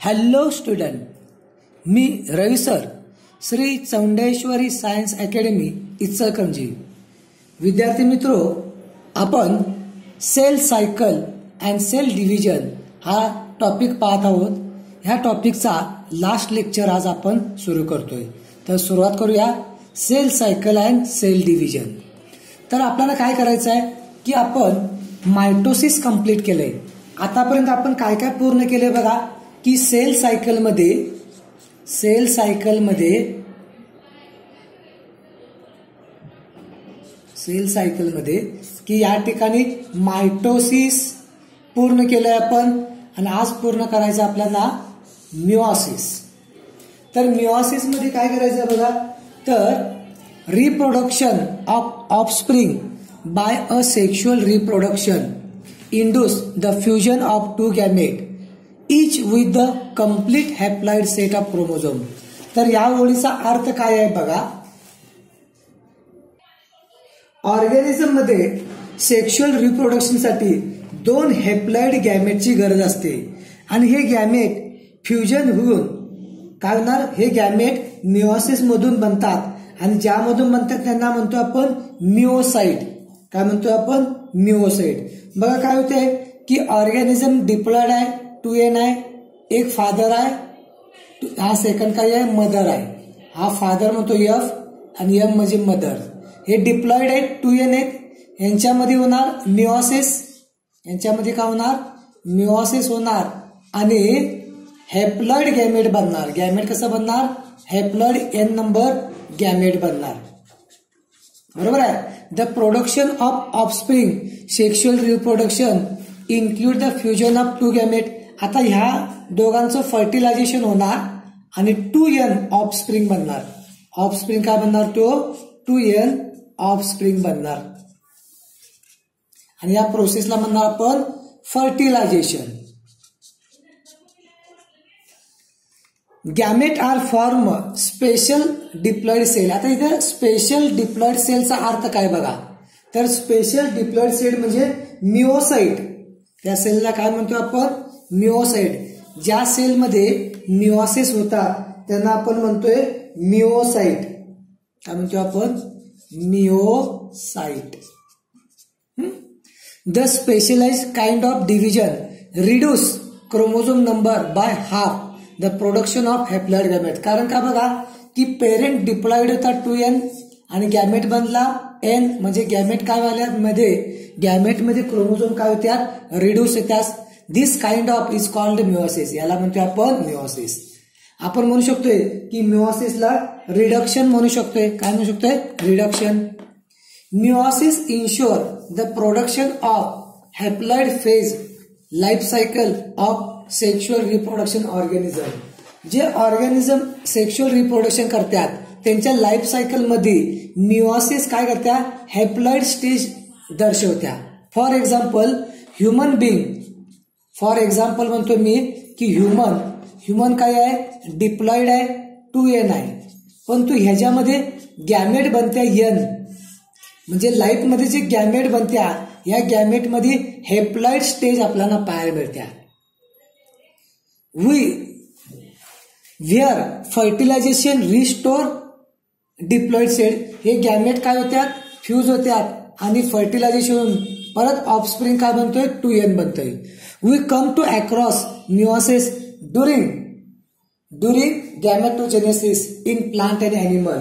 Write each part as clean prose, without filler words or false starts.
Hello student, मी Ravi sir, Shri Chaundeshwari science academy Ichalkaranji. विद्यार्थी मित्रो, आपण cell cycle and cell division हा टॉपिक पाहत आहोत. ह्या टॉपिकचा लास्ट लेक्चर आज आपण सुरू करतोय. तर सुरुवात करूया cell cycle and cell division. तर आपल्याला काय करायचं आहे की आपण मायटोसिस कंप्लीट केलंय. आतापर्यंत आपण काय काय पूर्ण केले बघा की सेल सायकलमध्ये की या ठिकाणी मायटोसिस पूर्ण केलंय आपण आणि आज पूर्ण करायचं आपल्याला मिओसिस. तर मिओसिस मध्ये काय करायचं बघा, तर reproduction of offspring by a sexual reproduction induce the fusion of two gamete each with the complete haploid set of chromosome. तर या ओळीचा अर्थ काय आहे बघा, ऑर्गॅनिझम मध्ये सेक्शुअल रिप्रोडक्शन साठी दोन हॅप्लॉइड गॅमेटची गरज असते आणि हे गॅमेट फ्युजन होऊन काय होणार, हे गॅमेट मिओसिस मधून बनतात आणि ज्यामधून बनतात त्यांना म्हणतो आपण मिओसाइट. काय म्हणतो आपण, मिओसाइट. बघा काय होते की ऑर्गॅनिझम डिप्लॉइड आहे, 2n आहे, एक फादर आहे, हा सेकंड काय आहे, मदर आहे. हा फादर म्हणतो F आणि M म्हणजे मदर. हे डिप्लॉइड आहे, 2n आहेत. यांच्यामध्ये होणार मिओसिस, यांच्यामध्ये काय होणार, मिओसिस होणार आणि हॅप्लॉइड गॅमेट बनणार. गॅमेट कसं बनणार, हॅप्लॉइड n नंबर गॅमेट बनणार. बरोबर आहे. The production of offspring sexual reproduction include the fusion of two gamete. आता ह्या दोघांचं फर्टिलायझेशन होणार आणि 2n ऑफस्प्रिंग बनणार. ऑफस्प्रिंग काय बनणार, तो 2n ऑफस्प्रिंग बनणार आणि या प्रोसेसला म्हणणार आपण fertilisation. Gamete are form special diploid cell. आता इथे स्पेशल डिप्लॉइड सेलचा अर्थ काय बघा, तर स्पेशल डिप्लॉइड सेल म्हणजे मिओसाइट. त्या सेलला काय म्हणतो आपण, मिओसाइट. ज्या सेलमध्ये मिओसिस होतात त्यांना आपण म्हणतोय मिओसाइट. काय म्हणतो आपण, meiocyte. The specialised kind of division reduce chromosome number by half the production of haploid gamete. कारण का बघा की पेरेंट डिप्लॉइड होता 2n आणि गॅमेट बनला n, म्हणजे गॅमेट काय व्हायला मध्ये, गॅमेट मध्ये क्रोमोझोम काय होत्यात, रिड्यूस होत्यात. This kind of is called meiosis. याला म्हणतोय आपण मिओसिस. आपण म्हणू शकतोय की मिओसिसला रिडक्शन म्हणू शकतोय. काय म्हणू शकतोय, reduction. Meiosis ensure the production of haploid phase life cycle of sexual reproduction organism. जे ऑर्गॅनिझम सेक्शुअल रिप्रोडक्शन करतात त्यांच्या लाईफ सायकल मध्ये मिओसिस काय करत्या, हॅप्लॉइड स्टेज दर्शवत्या. For example human being, for example म्हणतो मी की ह्युमन काय आहे, डिप्लॉइड आहे, 2n आहे, पण तू ह्याच्यामध्ये गॅमेट बनत्या n, म्हणजे लाईफ मध्ये जे गॅमेट बनत्या या गॅमेट मध्ये हॅप्लॉइड स्टेज आपल्याला पाहायला मिळत्या. Where fertilisation restore diploid cell. हे गॅमेट काय होत्यात, फ्यूज होत्यात आणि फर्टिलायझेशन परत ऑफस्प्रिंग काय बनतोय, 2n बनतोय. We come to across meiosis during gametogenesis in plant and animal.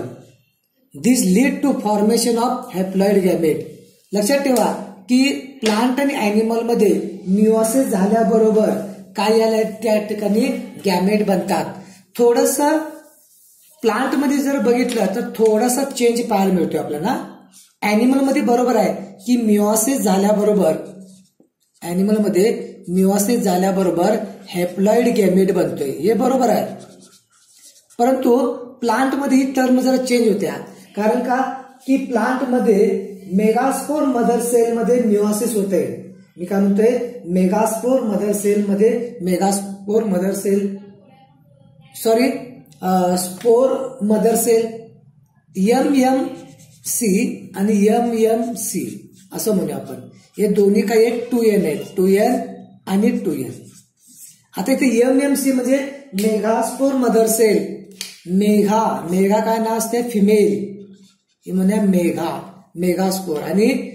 This lead to formation of haploid gamete. लक्षात ठेवा की प्लांट आणि अॅनिमल मध्ये मिओसिस झाल्याबरोबर काय याला त्या ठिकाणी गॅमेट बनतात. थोडस प्लांट मध्ये जर बघितलं तर थोडासा चेंज पाहायला मिळतोय आपल्याला. अॅनिमल मध्ये बरोबर आहे की मिओसिस झाल्याबरोबर हॅप्लॉइड गॅमेट बनतोय, हे बरोबर आहे. परंतु प्लांट मध्ये ही टर्म जरा चेंज होत्या. कारण का की प्लांट मध्ये मेगास्पोर मदर सेल मध्ये मिओसिस होते. मी काय म्हणतोय, megaspore mother spore mother cell MMC आणि MMC असं म्हणूया आपण. हे दोन्ही काय आहेत, 2n आहेत, 2n आणि 2n. आता इथे MMC म्हणजे मेगास्पोर मदर सेल. मेघा काय नाव असते, फिमेल, ही म्हणजे मेगास्पोर. आणि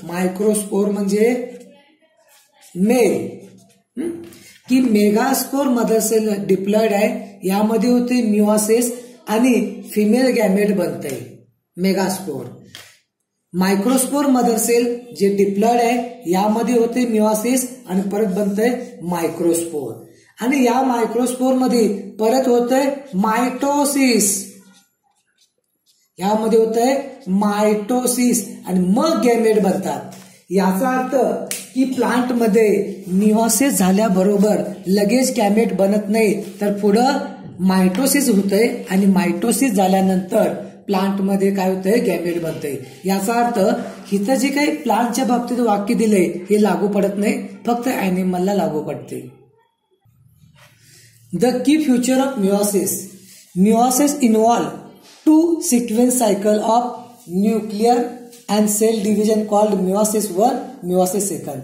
मायक्रोस्पोर म्हणजे मेल. की मेगास्पोर मदर सेल डिप्लॉइड आहे, यामध्ये होते मिओसिस आणि फिमेल गॅमेट बनते मेगास्पोर. मायक्रोस्पोर मदर सेल जे डिप्लॉइड आहे यामध्ये होते मिओसिस आणि परत बनतंय मायक्रोस्पोर. आणि या मायक्रोस्पोर मध्ये परत होतंय मायटोसिस. यामध्ये होतंय मायटोसिस आणि मग गॅमेट बनतात. याचा अर्थ की प्लांट मध्ये मिओसिस झाल्याबरोबर लगेच गॅमेट बनत नाही, तर पुढं मायटोसिस होतंय आणि मायटोसिस झाल्यानंतर प्लांट मध्ये काय होतंय, गॅमेट बनतंय. याचा अर्थ इथं जे काही प्लांटच्या बाबतीत वाक्य दिले हे लागू पडत नाही, फक्त ऍनिमलला लागू पडते. The key future of meiosis involve 2 sequence cycle of nuclear and cell division called meiosis 1, meiosis 2,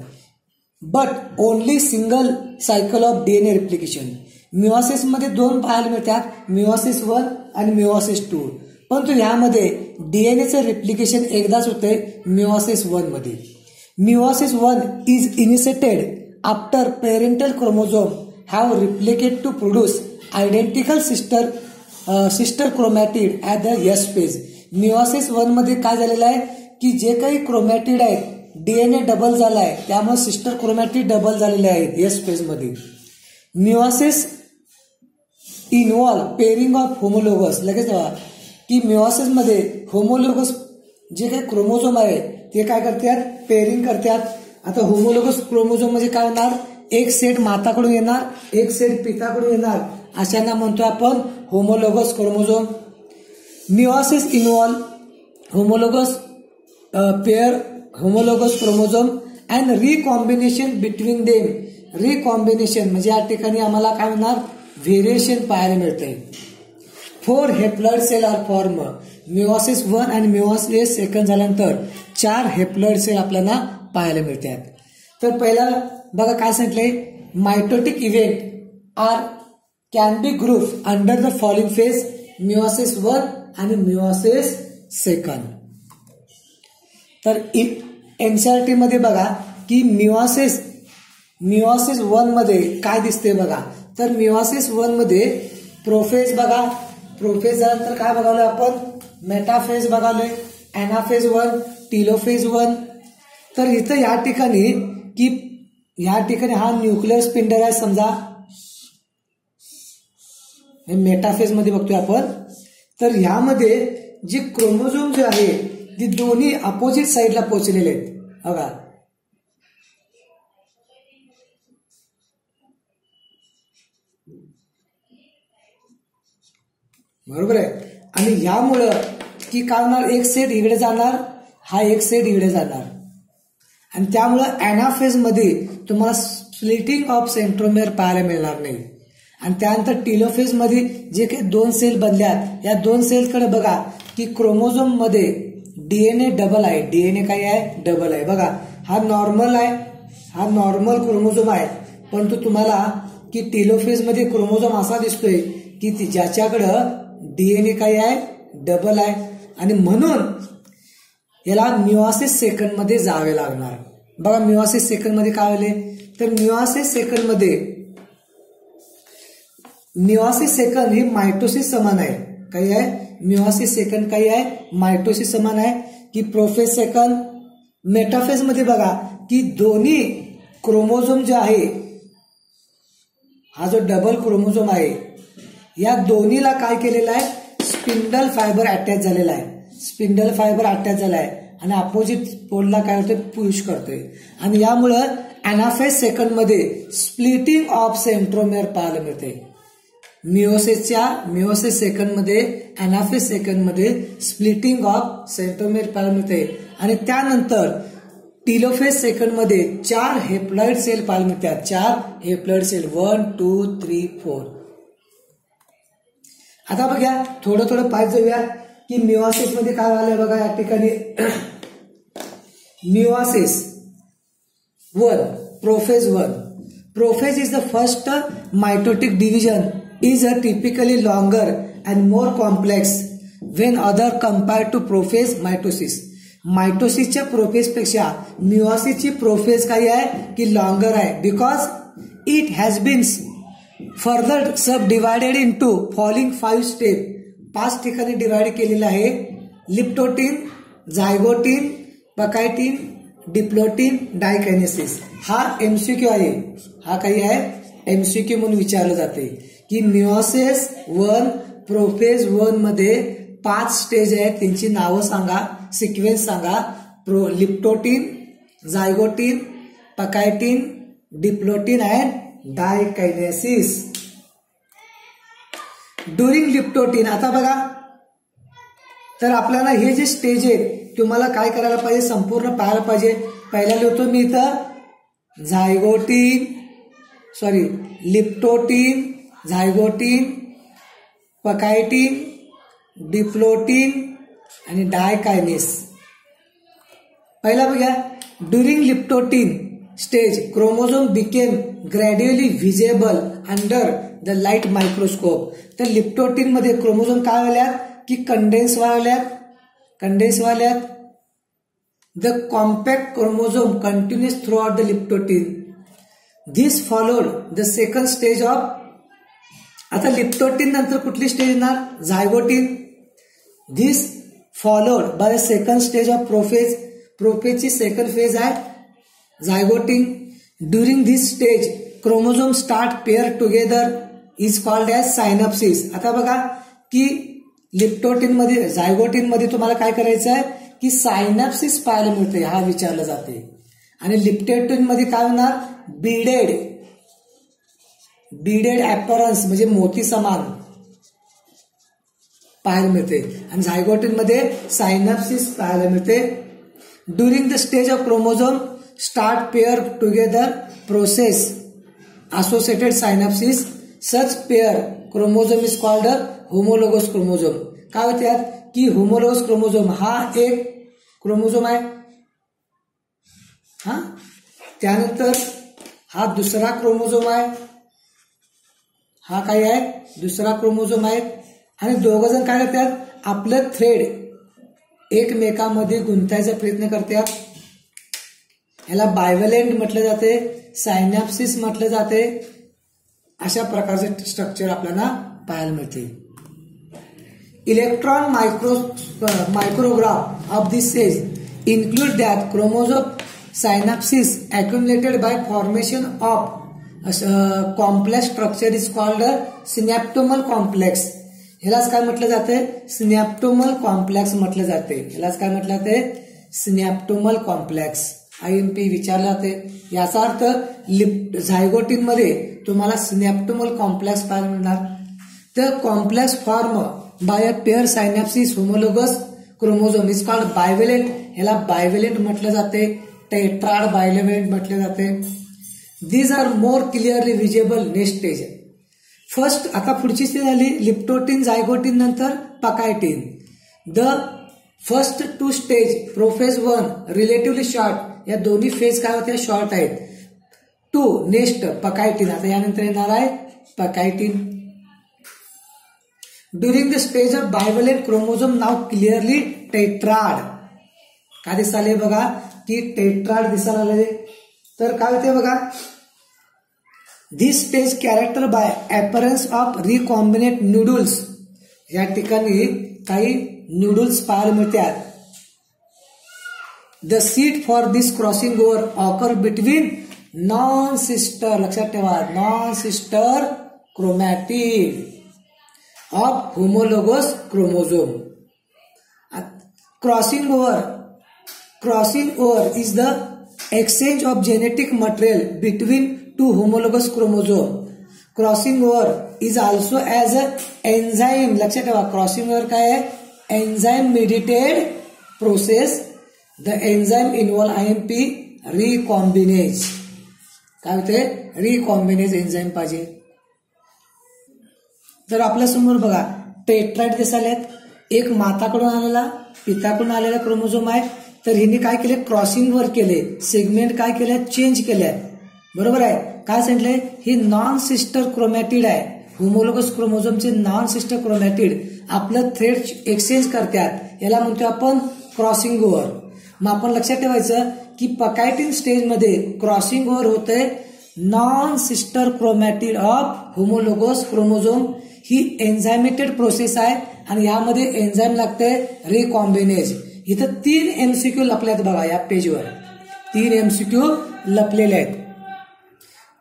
but only single cycle of DNA replication. Meiosis मध्ये 2 पाहायला मिळतात, मिओसिस 1 आणि मिओसिस 2. परंतु यामध्ये डीएनएचं रिप्लिकेशन एकदाच होते मिओसिस 1 मध्ये. Meiosis 1 is initiated after parental chromosome have replicate to produce identical sister chromatid at the S phase. Meiosis 1 मध्ये काय झालेलं आहे की जे काही क्रोमॅटिड आहेत डीएनए डबल झाला आहे, त्यामुळे सिस्टर क्रोमॅटिड डबल झालेले आहेत एस फेज मध्ये. Meiosis involve pairing of homologous. लगेच की मिओसिस मध्ये होमोलोगस जे काही क्रोमोझोम आहे ते काय करतात, पेरिंग करतात. आता होमोलोगस क्रोमोझोम म्हणजे काय होणार, एक सेट माताकडून येणार, एक सेट पिताकडून येणार, अशांना म्हणतो आपण homologous chromosome. Meiosis involve homologous pair homologous chromosome and recombination between them. Recombination म्हणजे या ठिकाणी आम्हाला काय होणार, व्हेरिएशन पाहायला मिळते. 4 haploid cell are form. Meiosis 1 आणि मिओसिस 2 झाल्यानंतर 4 हेप्लॉइड सेल आपल्याला पाहायला मिळतात. तर पहिला बघा काय सांगितलंय, mitotic event are can be group under the following phase, meiosis 1 आणि मिओसिस 2. तर एनसीईआरटी मध्ये बघा की मिओसिस 1 मध्ये काय दिसते बघा, तर मिओसिस 1 मध्ये प्रोफेज बघा, प्रोफेज झाल्यानंतर काय बघावलं आपण, मेटाफेज बघालोय, एनाफेज 1, टीलोफेज 1. तर इथं या ठिकाणी की हा न्यूक्लियर स्पिंडल आहे समजा, मेटाफेज मध्ये बघतोय आपण. तर ह्यामध्ये जे क्रोमोझोम जे आहे ते दोन्ही अपोजिट साईडला पोहोचलेले आहेत बघा. बरोबर आहे. आणि यामुळं की काय होणार, एक सेट इकडे जाणार, हा एक सेट इकडे जाणार, आणि त्यामुळं एनाफेज मध्ये तुम्हाला स्प्लिटिंग ऑफ सेंट्रोमेअर पाहायला मिळणार नाही. आणि त्यानंतर टीलोफेज मध्ये जे काही 2 सेल बनल्यात, या 2 सेलकडे बघा की क्रोमोझोम मध्ये डीएनए डबल आहे. डीएनए काय आहे, डबल आहे बघा. हा नॉर्मल आहे, हा नॉर्मल क्रोमोझोम आहे, परंतु तुम्हाला की टीलोफेज मध्ये क्रोमोझोम असा दिसतोय की ज्याच्याकडं डीएनए काय आहे, डबल आहे. आणि म्हणून याला मिओसिस 2 मध्ये जावे लागणार. बघा मिओसिस 2 मध्ये काय आले, तर मिओसिस 2 मध्ये मिओसिस 2 हे मायटोसिस समान आहे. काही आहे, मिओसिस 2 काही आहे, मायटोसिस समान आहे. की प्रोफेज 2, मेटाफेज मध्ये बघा की दोन्ही क्रोमोझोम जे आहे, हा जो डबल क्रोमोझोम आहे, या दोन्हीला काय केलेलं आहे, स्पिंडल फायबर अटॅच झालेला आहे. स्पिंडल फायबर अटॅच झाला आहे आणि अपोजिट पोलला काय होतं, पुश करतोय. आणि यामुळं एनाफेज 2 मध्ये स्प्लिटिंग ऑफ सेंट्रोमेअर पाहायला मिळते. मिओसिस 2 मध्ये, एनाफेज 2 मध्ये स्प्लिटिंग ऑफ सेंट्रोमेअर पाहायला मिळते. आणि त्यानंतर टीलोफेज 2 मध्ये 4 हेप्लॉइड सेल पाहायला मिळतात. 4 हेप्लॉइड सेल, 1, 2, 3, 4. आता बघा थोडं पाहिजे जाऊया की मिओसिस मध्ये काय झालंय बघा. या ठिकाणी meiosis 1, prophase Prophase is the first mitotic division is typically longer and more complex when other compared to prophase mitosis. मायटोसिसच्या प्रोफेजपेक्षा मिओसिसची प्रोफेज काय आहे की लॉंगर आहे, because it has been further subdivided into following 5 step. 5 ठिकाणी divide केलेलं आहे. Leptotene, zygotene, pachytene, diplotene, diakinesis. हा एमसीक्यू आहे. हा काही आहे एमसीक्यू म्हणून विचारलं जाते की मिओसिस 1 प्रोफेज 1 मध्ये 5 स्टेज आहेत, त्यांची नावं सांगा, सिक्वेन्स सांगा. लिप्टोटिन, zygotene, pachytene, diplotene and डायकायनेसिस. During लिप्टोटिन, आता बघा, तर आपल्याला हे जे स्टेज आहेत तुम्हाला काय करायला पाहिजे, संपूर्ण पाहायला पाहिजे. पहिला लिहितो मी इथं झायगोटिन, लिप्टोटिन, झायगोटिन, पकायटिन, डिप्लोटिन आणि डायकायनेस. पहिला बघा, during leptotene stage chromosome became gradually visible under the light microscope. तर लिप्टोटिन मध्ये क्रोमोझोम काय व्हायल्यात की कंडेन्स व्हायल्यात. The compact chromosome continues throughout the leptotene. This followed the second stage of. आता लिप्टोटिन नंतर कुठली स्टेज येणार, zygotene. This followed by second stage of prophase. प्रोफेजची सेकंड फेज आहे zygotene. During this stage chromosome start pair together is called as synapsis. आता बघा की लिप्टोटिन मध्ये, झायगोटिन मध्ये तुम्हाला काय करायचं आहे की सायनॅप्सिस पाहायला मिळते, हा विचारलं जाते. आणि लिप्टोटिन मध्ये काय होणार, बीडेड ऍपरन्स म्हणजे मोती समान पाहायला मिळते. आणि झायगोटिन मध्ये सायनॅप्सिस पाहायला मिळते. During the stage of chromosome start pair together process associated synapsis. Such pair chromosome is called homologous chromosome. काय होत्यात की होमोलोगस क्रोमोझोम हा एक क्रोमोझोम आहे, हा त्यानंतर हा दुसरा क्रोमोझोम आहे, हा काय आहे दुसरा क्रोमोझोम आहे. आणि दोघ जण काय करतात, आपलं थ्रेड एकमेकांमध्ये गुंतायचा प्रयत्न करतात. याला बायव्हॅलेंट म्हटलं जाते, सायनॅप्सिस म्हटलं जाते. अशा प्रकारचे स्ट्रक्चर आपल्याला पाहायला मिळते. Electron micrograph of this stage include that chromosome synapses accumulated by formation of complex structure is called synaptomal complex. ह्यालाच काय म्हटलं जाते, सिनॅप्टोमल कॉम्प्लेक्स म्हटलं जाते. ह्यालाच काय म्हटलं जाते, सिनॅप्टोमल कॉम्प्लेक्स. IMP विचारला जाते. याचा अर्थ झायगोटिन मध्ये तुम्हाला सिनॅप्टोमल कॉम्प्लेक्स पाहायला मिळणार. तर complex form by a pair synapsis homologous chromosome is called bivalent. ह्याला बायव्हॅलेंट म्हटलं जाते, टेट्राड बायव्हॅलेंट म्हटले जाते. These are more clearly visible next stage. First, आता पुढची स्टेज झाली लिप्टोटिन, झायगोटिन नंतर pachytene. The first 2 stage prophase 1 relatively short. या दोन्ही फेज काय होत्या, शॉर्ट आहेत. 2 नेक्स्ट पकायटिन. आता यानंतर येणार आहे pachytene. During the stage of bivalent chromosome now clearly tetrad. काय दिसाले बघा की टेट्राड दिसायला आले. तर काय होते बघा, this stage character by appearance of recombinant nodules. या ठिकाणी काही न्यूडल्स पाहायला मिळतात. The site for this crossing over occur between non sister, लक्षात ठेवा, non sister chromatid of homologous chromosome. Crossing over is the exchange of genetic material between 2 homologous chromosome. Crossing over is also as a enzyme. लक्षात ठेवा, crossing over काय आहे, enzyme mediated process. The enzyme involve IMP recombinase. काय होते, recombinase enzyme पाहिजे. तर आपल्या समोर बघा टेट्राइड दिसायलेत. एक माताकडून आलेला, पिताकडून आलेला क्रोमोझोम आहे. तर हिने काय केले, क्रॉसिंग वर केले, सेगमेंट काय केले, चेंज केले, बरोबर आहे. काय सांगितलंय, ही नॉन सिस्टर क्रोमॅटिड आहे. होमोलोगस क्रोमोझोमचे नॉन सिस्टर क्रोमॅटिड आपलं थ्रेड एक्सचेंज करतात, याला म्हणतो आपण क्रॉसिंग ओव्हर. मग आपण लक्षात ठेवायचं की पकायटिन स्टेजमध्ये क्रॉसिंग ओव्हर होतंय non sister chromatid of homologous chromosome. ही एन्झायमेटेड प्रोसेस आहे आणि यामध्ये एन्झाईम लागते रिकॉम्बिनेज. इथं 3 MCQ लपले आहेत बघा, या पेजवर 3 MCQ लपलेले आहेत.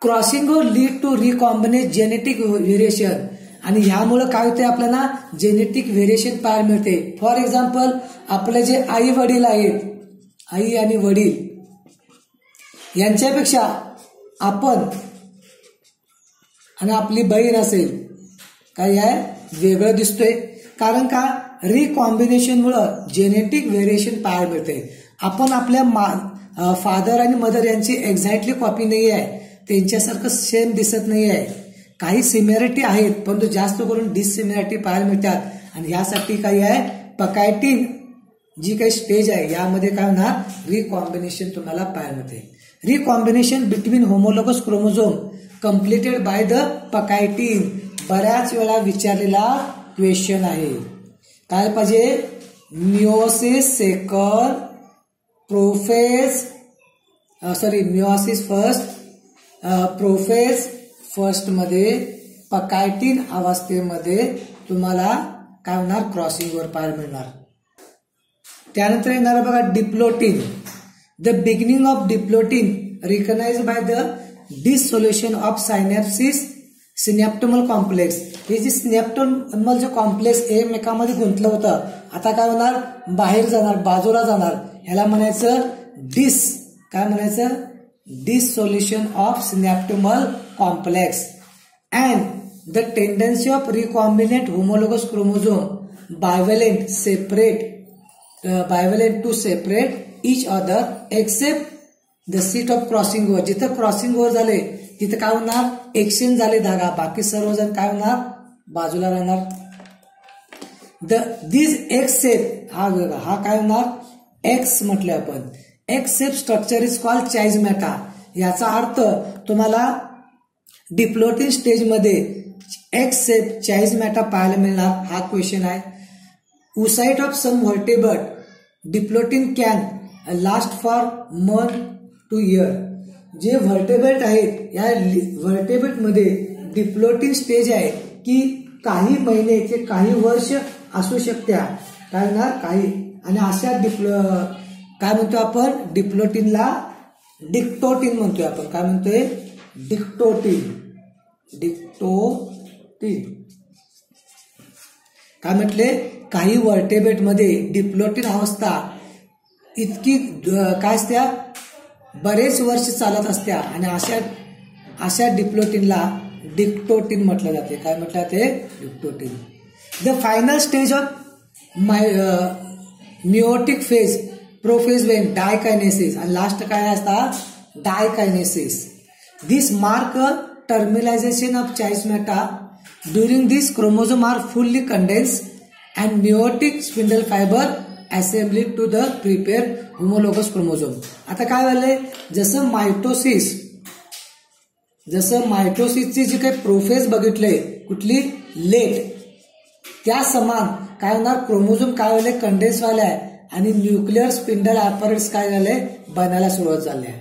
Crossing over lead to recombinase genetic variation, आणि ह्यामुळे काय होते, आपल्याला जेनेटिक व्हेरिएशन पाहायला मिळते. फॉर एक्झाम्पल, आपले जे आई वडील आहेत, आई आणि वडील यांच्यापेक्षा आपण आणि आपली बहीण असेल काय आहे, वेगळं दिसतोय. कारण का, रिकॉम्बिनेशनमुळे जेनेटिक व्हेरिएशन पाहायला मिळते. आपण आपल्या फादर आणि मदर यांची एक्झॅक्टली कॉपी नाही आहे, त्यांच्यासारखं सेम दिसत नाही आहे. काही सिमिलॅरिटी आहेत, परंतु जास्त करून डिसिमिलॅरिटी पाहायला मिळतात. आणि यासाठी काही आहे, पकायटिन जी काही स्टेज आहे यामध्ये काय होणार, रिकॉम्बिनेशन तुम्हाला पाहायला मिळते. Recombination between homologous chromosome completed by the pachytene. बऱ्याच वेळा विचारलेला क्वेश्चन आहे. काय पाहिजे, meiosis second, meiosis first, prophase first मध्ये पकायटिन अवस्थेमध्ये तुम्हाला काय होणार, क्रॉसिंग ओव्हर पाहायला मिळणार. त्यानंतर येणार बघा diplotene. The beginning of diplotene recognised by the dissolution of synaptonemal complex. हे जे सिनॅप्टोमल जे कॉम्प्लेक्स एकमेकांमध्ये गुंतलं होतं, आता काय होणार, बाहेर जाणार, बाजूला जाणार. ह्याला म्हणायचं काय म्हणायचं, dissolution of synaptonemal complex. And the tendency of recombinant homologous chromosome bivalent to separate each other except the site of crossing over. जिथं क्रॉसिंग ओव्हर झाले तिथं काय होणार, एक्सचेंज झाले धागा, बाकी सर्वजण काय होणार, बाजूला राहणार. दिस एक्स शेप हा काय होणार, एक्स म्हटलं आपण. X shape structure is called chiasmata. याचा अर्थ तुम्हाला डिप्लोटिन स्टेजमध्ये एक्स शेप चाइजमॅटा पाहायला मिळणार, हा क्वेश्चन आहे. oocyte of some vertebrate diplotene can last for month to year. जे व्हर्टेब्रेट आहेत या व्हर्टेब्रेटमध्ये डिप्लोटिन स्टेज आहे की काही महिने ते काही वर्ष असू शकत्या, काय होणार काही. आणि अशा काय म्हणतो आपण, डिप्लोटिनला डिक्टोटिन म्हणतोय आपण. काय म्हणतोय, डिक्टोटिन. काय म्हटले, काही व्हर्टेब्रेटमध्ये डिप्लोटिन अवस्था इतकी काय असत्या, बरेच वर्ष चालत असत्या, आणि अशा डिप्लोटिनला डिक्टोटिन म्हटलं जाते. काय म्हटलं जाते, dictyotene. The final stage of meiotic phase prophase when diakinesis, आणि लास्ट काय असतात, diakinesis. This mark terminalisation of chiasmata. During this chromosome are fully condense and meiotic spindle fibre assembly to the prepare homologous chromosome. आता काय झालंय, जसं मायटोसिसची जी काही prophase बघितलंय कुठली, लेट, त्या समान काय होणार, क्रोमोझोम काय झाले, कंडेन्स व्हायला आहे आणि न्यूक्लिअर स्पिंडल ॲपरेट्स काय झाले, बनायला सुरुवात झाली आहे.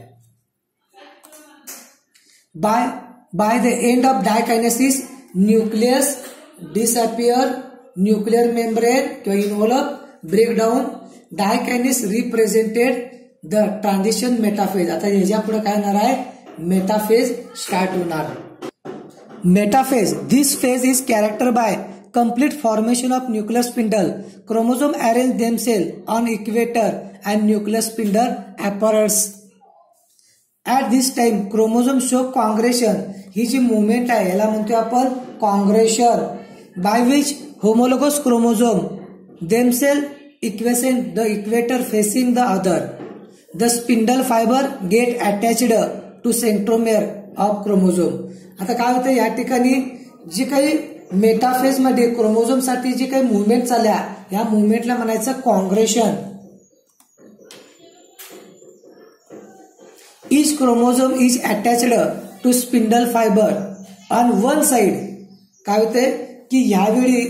By the end of diakinesis nucleus disappear, nuclear membrane किंवा involve breakdown. Diakinesis represented the transition metaphase. आता ह्याच्या पुढे काय होणार आहे, मेटाफेज स्टार्ट होणार. Metaphase, this phase is character by complete formation of nuclear spindle. Chromosome arrange themselves on equator and nuclear spindle apparatus. At this time chromosome show congregation. He G movement आहे याला म्हणतो आपण congregation, by which homologous chromosome themselves equescent the equator facing the other. The spindle fiber get attached to centromere of chromosome. आता काय होतं, या ठिकाणी जी काही मेटाफेज मध्ये क्रोमोझोम साठी जी काही मुवमेंट चालल्या, या मुवमेंटला म्हणायचं congression. Each chromosome is attached to two spindle fibre on one side काय होते की ह्यावेळी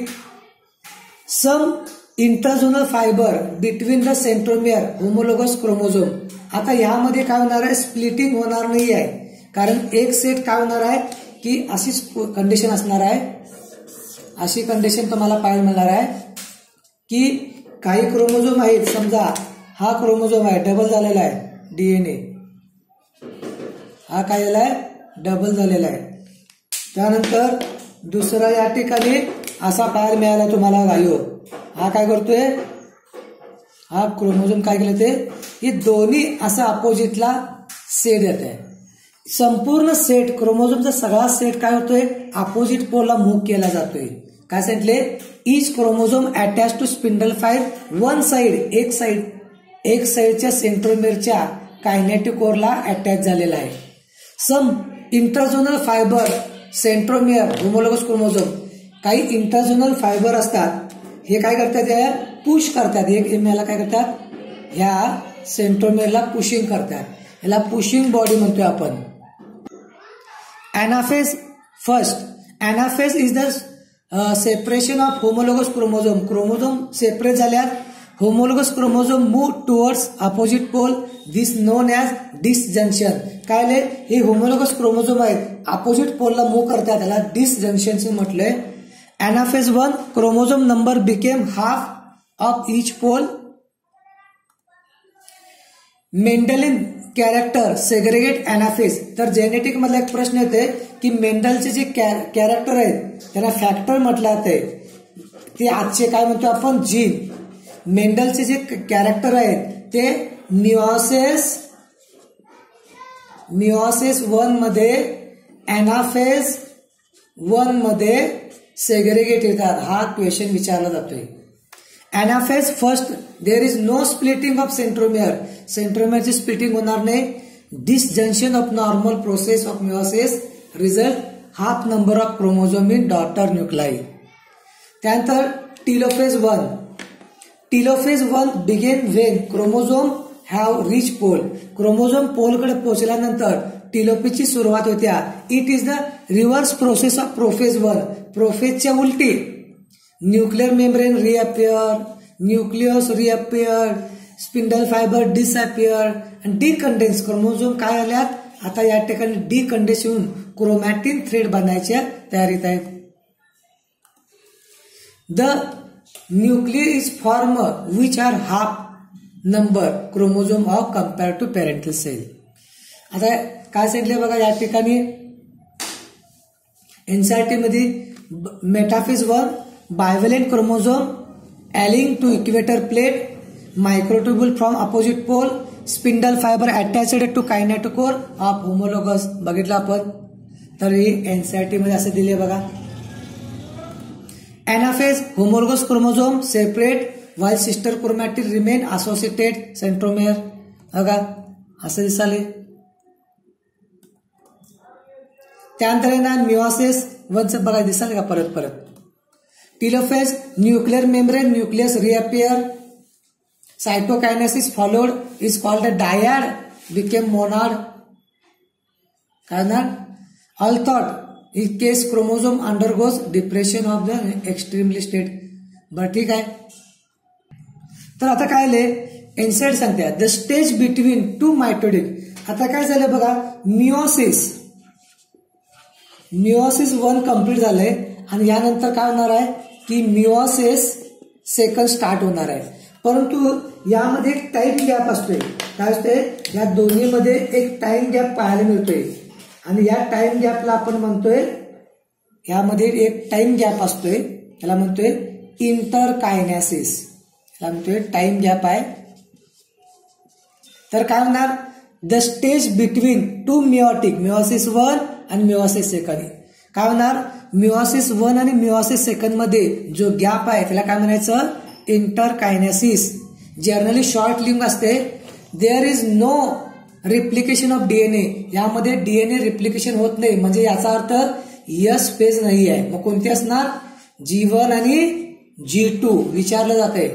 some interzonal fibre between the centromere homologous chromosome. आता यामध्ये काय होणार आहे, स्प्लिटिंग होणार नाही आहे, कारण एक सेट काय होणार आहे की अशीच कंडिशन असणार आहे. अशी कंडिशन तुम्हाला पाहायला मिळणार आहे की काही क्रोमोझोम आहेत, समजा हा क्रोमोझोम आहे डबल झालेला आहे डीएनए, हा काय झाला आहे डबल झालेला आहे. त्यानंतर दुसरा या ठिकाणी असा पाहायला मिळाला तुम्हाला गायो, हा काय करतोय, हा क्रोमोझोम काय केलं ते हे दोन्ही असं अपोजिटला सेट येत आहे. संपूर्ण सेट क्रोमोझोमचा सगळा सेट काय होतोय अपोजिट पोलला मूव्ह केला जातोय. काय सांगितले, each chromosome attach to spindle fibre one side, एक साइडच्या सेंट्रोमियरच्या कायनेटिक कोरला अटॅच झालेला आहे. Some interzonal fibre centromere homologous chromosome, काही इंट्राझोनल फायबर असतात, हे काय करतात पुश करतात, एक याला काय करतात ह्या सेंट्रोमियरला पुशिंग करतात, याला पुशिंग बॉडी म्हणतोय आपण. Anaphase first, anaphase is the separation of homologous chromosome. Chromosome separate झाल्यात, homologous chromosome move towards opposite pole, this known as disjunction. काय हे होमोलोगस क्रोमोझोम आहेत अपोजिट पोलला मूव्ह करतात, त्याला डिसजंक्शन म्हटलंय. Anaphase 1 chromosome number became half of each pole. Mendelian character segregate anaphase. तर genetic मधला एक प्रश्न येते की मेंडलचे जे कॅरेक्टर आहेत त्याला फॅक्टर म्हटलं जाते, ते आजचे काय म्हणतो आपण जीन. मेंडलचे जे कॅरेक्टर आहेत ते मिओसिस 1 मध्ये एनाफेज 1 मध्ये सेग्रेगेट येतात. हा क्वेश्चन विचारला जातोय. Anaphase first there is no splitting of centromere, सेंट्रोमियरची स्प्लिटिंग होणार नाही. Disjunction of normal process of meiosis result half number of chromosome in daughter nuclei. त्यानंतर telophase 1, telophase 1 begin when chromosome have reach pole. Chromosome पोलकडे पोहोचल्यानंतर टीलोफेजची सुरुवात होत्या. It is the reverse process of prophase 1. प्रोफेजच्या उलटी nuclear membrane reappear, nucleus reappear, spindle fibre disappear आणि decondense. Chromosome काय आल्यात आता या ठिकाणी डिकंडेन्स होऊन क्रोमॅटिन थ्रेड बनायच्या तयारीत आहेत. The nuclear is form which are half number chromosome of compare to parental cell. आता काय सांगितलं बघा या ठिकाणी एनसीईआरटी मध्ये मेटाफेज 1 बायव्हॅलेंट क्रोमोझोम ॲलिंग to equator plate, microtubule from opposite pole, spindle fibre attached to kinetochore of homologous. बघितलं आपण, तर हे एनसीईआरटी मध्ये असं दिले बघा. Anaphase homologous chromosome separate while sister chromatid remain associated centromere. बघा असं दिसाले. त्यानंतर ना मिओसिस 1 बघा दिसाल का परत. Telophase nuclear membrane nucleus reappear, cytokinesis followed is called a dyad, became monad. काय ना all thought in case chromosome undergoes depression of the extremely state. बरं ठीक आहे. तर आता काय एनसीईआरटी सांगते the stage between two mitotic. आता काय झालं बघा, मिओसिस 1 कम्प्लीट झालंय आणि यानंतर काय होणार आहे की मिओसिस 2 स्टार्ट होणार आहे. परंतु यामध्ये एक टाइम गॅप असतोय. काय असते या दोन्हीमध्ये एक टाइम गॅप पाहायला मिळतोय आणि या टाइम गॅपला आपण म्हणतोय, यामध्ये एक टाइम गॅप असतोय त्याला म्हणतोय इंटरकायनेसिस, त्याला म्हणतोय टाइम गॅप आहे. तर काय होणार the stage between two meiotic, meiosis 1 आणि मिओसिस 2. काय होणार मिओसिस 1 आणि मिओसिस 2 मध्ये जो गॅप आहे त्याला काय म्हणायचं इंटरकायनेसिस. जनरली शॉर्ट लिंक असते. There is no replication of DNA. यामध्ये डीएनए रिप्लिकेशन होत नाही, म्हणजे याचा अर्थ यस फेज नाही आहे. मग कोणती असणार G1 आणि G2 विचारलं जाते.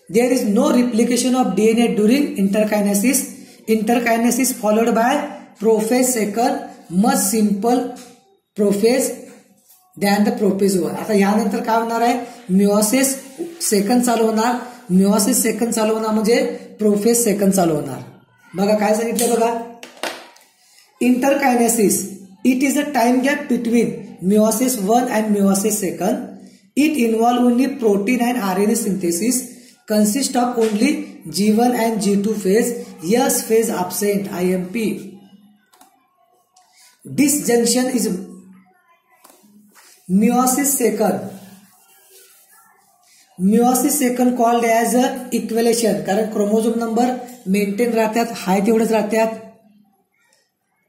There is no replication of DNA during interkinesis. Interkinesis followed by prophase 2 much simple prophase than the prophase 1. आता यानंतर काय होणार आहे, मिओसिस सेकंड चालू होणार. मिओसिस सेकंड चालू होणार म्हणजे प्रोफेज सेकंड चालू होणार. बघा काय सांगितलं बघा, interkinesis it is a time gap between meiosis 1 and meiosis second. It involve only protein and RNA synthesis, consist of only G1 and G2 phase. Yes phase absent, IMP. This junction is meiosis second. Meiosis second called as a equilation, कारण chromosome number maintain राहतात, हाय तेवढेच राहतात.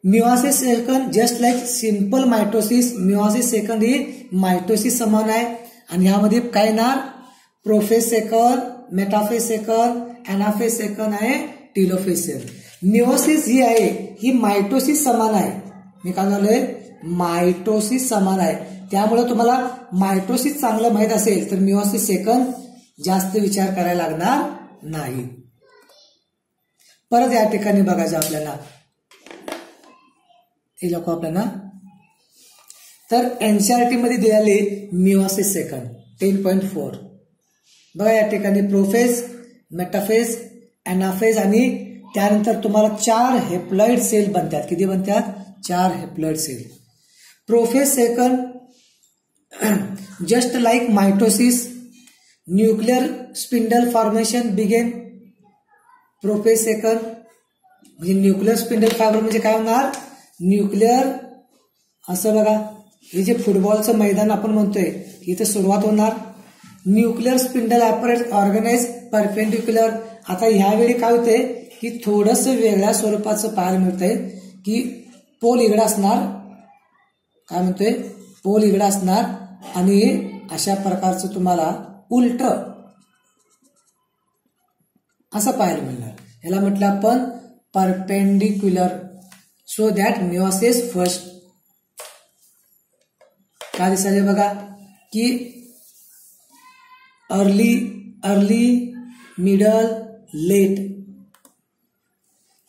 Meiosis second just like simple mitosis, meiosis second ही mitosis समान आहे. आणि यामध्ये काय ना prophase second, metaphase second, anaphase second आहे, टेलोफेज सेकंड. मिओसिस ही आहे ही मायटोसिस समान आहे. मी काय म्हणलोय, मायटोसिस समान आहे. त्यामुळे तुम्हाला मायटोसिस चांगलं माहित असेल तर मिओसिस सेकंड जास्त विचार करायला लागणार नाही. परत या ठिकाणी बघायचं आपल्याला, हे लोक आपल्याला तर एनसीईआरटी मध्ये दिलेले मिओसिस सेकंड 10.4. बघा या ठिकाणी प्रोफेज, मेटाफेज, एनाफेज आणि त्यानंतर तुम्हाला 4 हेप्लॉइड सेल बनतात. किती बनतात, 4 haploid cell. Prophase second just like mitosis, nuclear spindle formation begin. Prophase second म्हणजे न्यूक्लियर स्पिंडल फायबर म्हणजे काय होणार, न्यूक्लियर असं बघा हे जे फुटबॉलचं मैदान आपण म्हणतोय इथं सुरुवात होणार. Nuclear spindle apparatus organise perpendicular. आता ह्यावेळी काय होते की थोडस वेगळ्या स्वरूपाचं पाहायला मिळतंय की पोल इकडं असणार, काय म्हणतोय पोल इकडं असणार आणि अशा प्रकारचं तुम्हाला उलट असं पाहायला मिळणार. याला म्हटलं आपण perpendicular. So that meiosis first. काय दिसायला बघा की early, middle, late.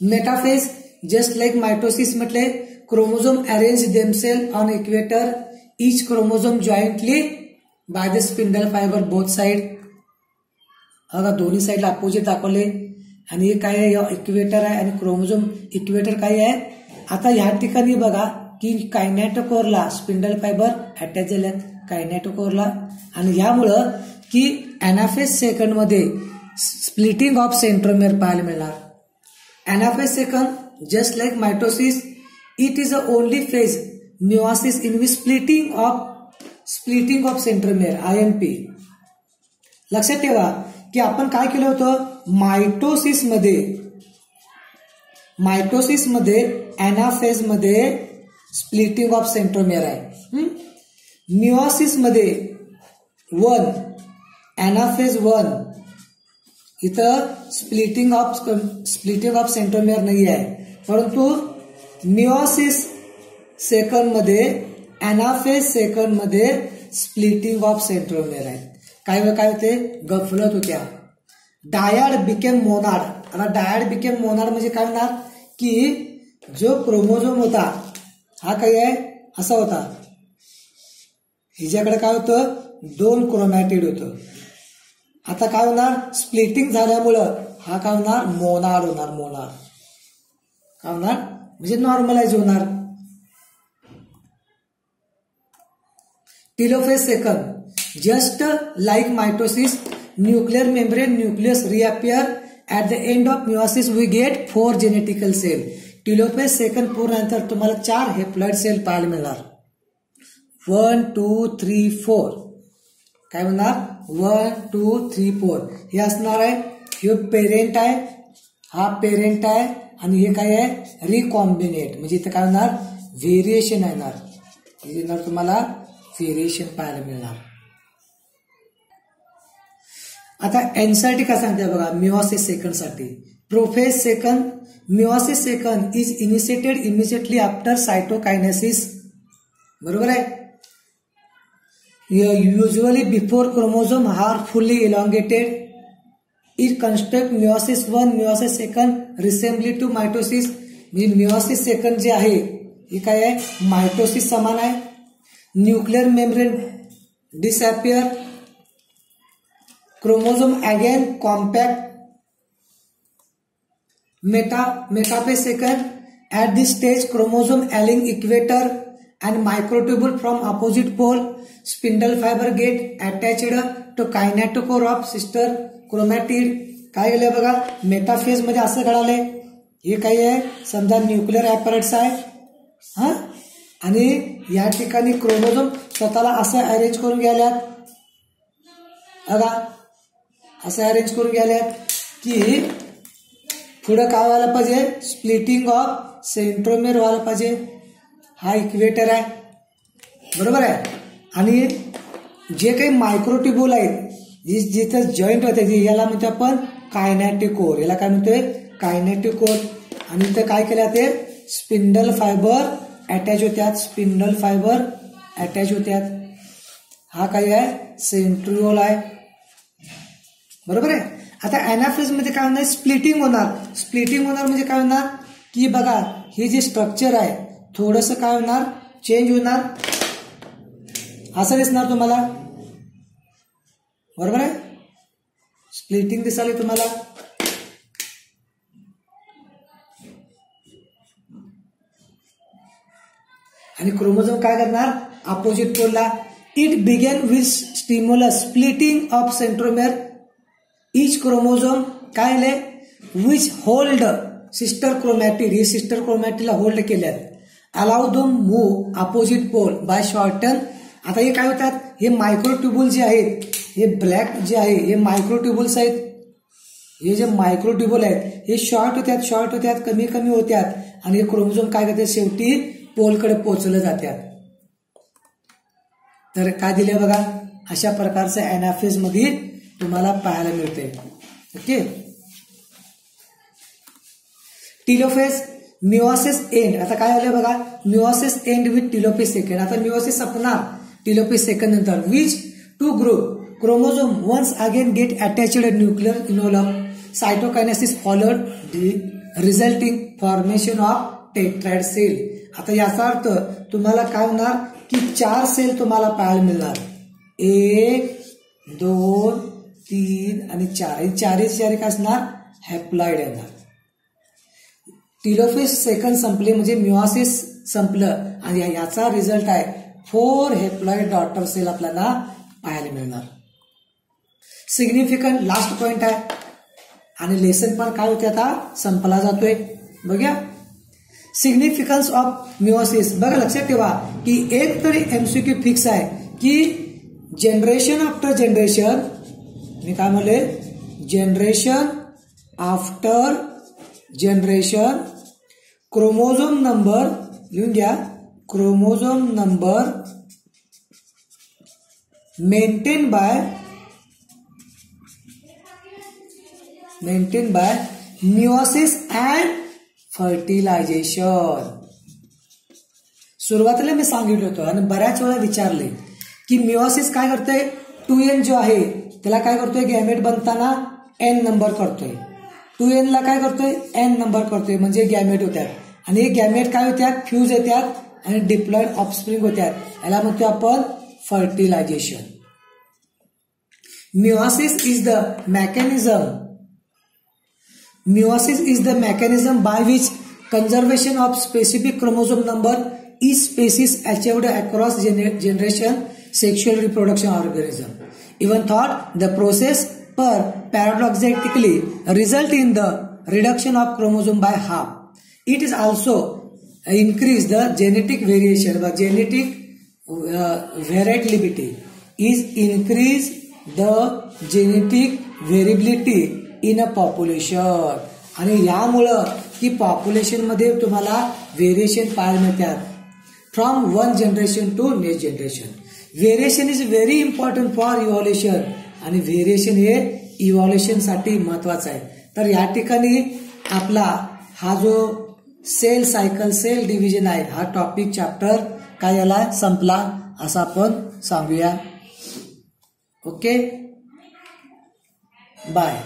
Metaphase just like mitosis म्हटले chromosome arrange themselves on equator, each chromosome jointly by the spindle fibre both side. बघा दोन्ही साईडला अपोजिट दाखवले. आणि हे काय आहे, इक्वेटर आहे आणि क्रोमोझोम इक्वेटर काय आहे. आता ह्या ठिकाणी बघा की कायनेटोकोरला स्पिंडल फायबर अटॅच झाल्यात कायनेटोकोरला. आणि ह्यामुळं की एनाफेज सेकंड मध्ये स्प्लिटिंग ऑफ सेंट्रोमेअर पाहायला मिळणार. Anaphase second just like mitosis it is a only phase meiosis in which splitting of centromere, IMP. लक्षात ठेवा की आपण काय केलं होतं, मायटोसिस मध्ये एनाफेज मध्ये स्प्लिटिंग ऑफ सेंट्रोमेअर आहे. मिओसिस मध्ये 1 एनाफेज 1 इथं स्प्लिटिंग ऑफ सेंट्रोमेअर नाही आहे. परंतु मिओसिस सेकंड मध्ये एनाफेज सेकंड मध्ये स्प्लिटिंग ऑफ सेंट्रोमेअर आहे. काही वेळ काय होते, गफलत होत्या. Dyad became monad. आता डायड बिकेम मोनाड म्हणजे काय होणार की जो क्रोमोझोम होता हा काय आहे असा होता, हिच्याकडे काय होतं 2 क्रोमॅटिड होतं. आता काय होणार, स्प्लिटिंग झाल्यामुळं हा काय होणार, मोनाड होणार. मोनाड काय होणार म्हणजे नॉर्मलाइज होणार. Telophase second just like mitosis, nuclear membrane nucleus reappear. At the end of meiosis we get 4 genetical cell. Telophase second पूर्णनंतर तुम्हाला 4 हेप्लॉइड सेल पाहायला मिळणार. 1, 2, 3, 4. काय म्हणणार 1, 2, 3, 4 हे असणार आहे. हे पेरेंट आहे, हा पेरेंट आहे आणि हे काय आहे रिकॉम्बिनेट. म्हणजे इथं काय होणार व्हेरिएशन येणार. येणार तुम्हाला व्हेरिएशन पाहायला मिळणार. आता एनसीईआरटी काय सांगते बघा मिओसिस सेकंड साठी. Prophase second meiosis second is initiated immediately after cytokinesis. बरोबर आहे. Usually before chromosome are fully elongated. It construct meiosis 1, meiosis second resembling to mitosis. म्हणजे meiosis second जे आहे हे काय आहे, मायटोसिस समान आहे. Nuclear membrane disappear, chromosome again compact, metaphase second. At this stage, chromosome ailing equator and microtubule from opposite pole, spindle fiber get attached to kinetochore of sister chromatid. काय झालंय बघा, मेटाफेज मध्ये असं घडालंय. हे काय आहे, समजा न्यूक्लियर ॲपॅरेट्स आहे हा, आणि या ठिकाणी क्रोमोझोम स्वतःला असं अरेंज करून घ्याल्यात बघा, असं अरेंज करून घ्याल्यात की पुढं काय व्हायला पाहिजे, स्प्लिटिंग ऑफ सेंट्रोमेर व्हायला पाहिजे. हा इक्वेटर आहे, बरोबर आहे. आणि जे काही मायक्रोट्युब्यूल आहेत जिथं जॉईंट होते याला म्हणतो आपण कायनेटिकोर. याला काय म्हणतोय, कायनेटिकोर. आणि इथं काय केलं, ते स्पिंडल फायबर अटॅच होत्यात, स्पिंडल फायबर अटॅच होत्यात. हा काय आहे, सेंट्रिओल आहे, बरोबर आहे. आता अॅनाफेज मध्ये काय होणार, स्प्लिटिंग होणार. स्प्लिटिंग होणार म्हणजे काय होणार की बघा, हे जे स्ट्रक्चर आहे थोडंसं काय होणार, चेंज होणार. असं दिसणार तुम्हाला, बरोबर आहे. स्प्लिटिंग दिसाली तुम्हाला. आणि क्रोमोझोम काय करणार, अपोजिट पोलला. It began with stimulus splitting of centromere. Each chromosome काय आले, विच होल्ड सिस्टर क्रोमॅटिड. ही सिस्टर क्रोमॅटिडला होल्ड केल्यात. Allow them move opposite pole by shorten. आता हे काय होतात, हे मायक्रोट्युब्यूल जे आहेत, हे ब्लॅक जे आहे हे मायक्रोट्युब्यूल्स आहेत. हे जे मायक्रोट्युब्यूल आहेत हे शॉर्ट होत्यात, कमी कमी होत्यात. आणि हे क्रोमोझोम काय करतात, शेवटी पोलकडे पोहोचलं जातात. तर काय दिले बघा, अशा प्रकारचं अॅनाफेज मध्ये तुम्हाला पाहायला मिळते. ओके. Telophase, meiosis end. आता काय झालं बघा, meiosis end with telophase second. आता मिओसिस संपणार टिलोफेज सेकंड नंतर. Which two group chromosome once again get attached nuclear envelope, cytokinesis followed, resulting formation of tetrad cell. आता याचा अर्थ तुम्हाला काय होणार की 4 सेल तुम्हाला पाहायला मिळणार. 1, 2, 3 आणि 4. चारही काय असणार, हॅप्लॉइड येणार. टिलोफेज सेकंड संपले म्हणजे मिओसिस संपलं आणि याचा रिझल्ट आहे 4 हेप्लॉइड डॉटर सेल आपल्याला पाहायला मिळणार. सिग्निफिकंट लास्ट पॉइंट आहे आणि लेसन पण काय होते, आता संपला जातोय. बघा, सिग्निफिकन्स ऑफ मिओसिस. बघा लक्षात ठेवा की एक तरी एमसीक्यू फिक्स आहे की जनरेशन आफ्टर जनरेशन, मी काय म्हणले, generation after generation chromosome number लिहून घ्या, chromosome number maintain by meiosis and fertilisation. सुरुवातीला मी सांगितलं होतं आणि बऱ्याच वेळा विचारले की मिओसिस काय करतोय, 2n जो आहे त्याला काय करतोय, गॅमेट बनताना n नंबर करतोय. 2n ला काय करतोय, n नंबर करतोय, म्हणजे गॅमेट होत्यात. आणि हे गॅमेट काय होत्यात, फ्यूज येतात आणि डिप्लॉइड ऑफस्प्रिंग होत्यात. याला म्हणतोय आपण fertilisation. Meiosis is the mechanism by which conservation of specific chromosome number each species achieved across generation sexual reproduction organism. Even thought the process paradoxically result in the reduction of chromosome by half. It is also increase the genetic variation. The genetic variability is increase the genetic variability in a population. आणि यामुळं की population मध्ये तुम्हाला variation पाहायला मिळतात from one generation to next generation. Variation is very important for evolution आणि variation हे evolution साठी महत्वाचं आहे. तर या ठिकाणी आपला हा जो सेल सायकल, सेल डिव्हिजन आहे हा टॉपिक चॅप्टर काय याला संपला असं आपण सांगूया. Okay, bye.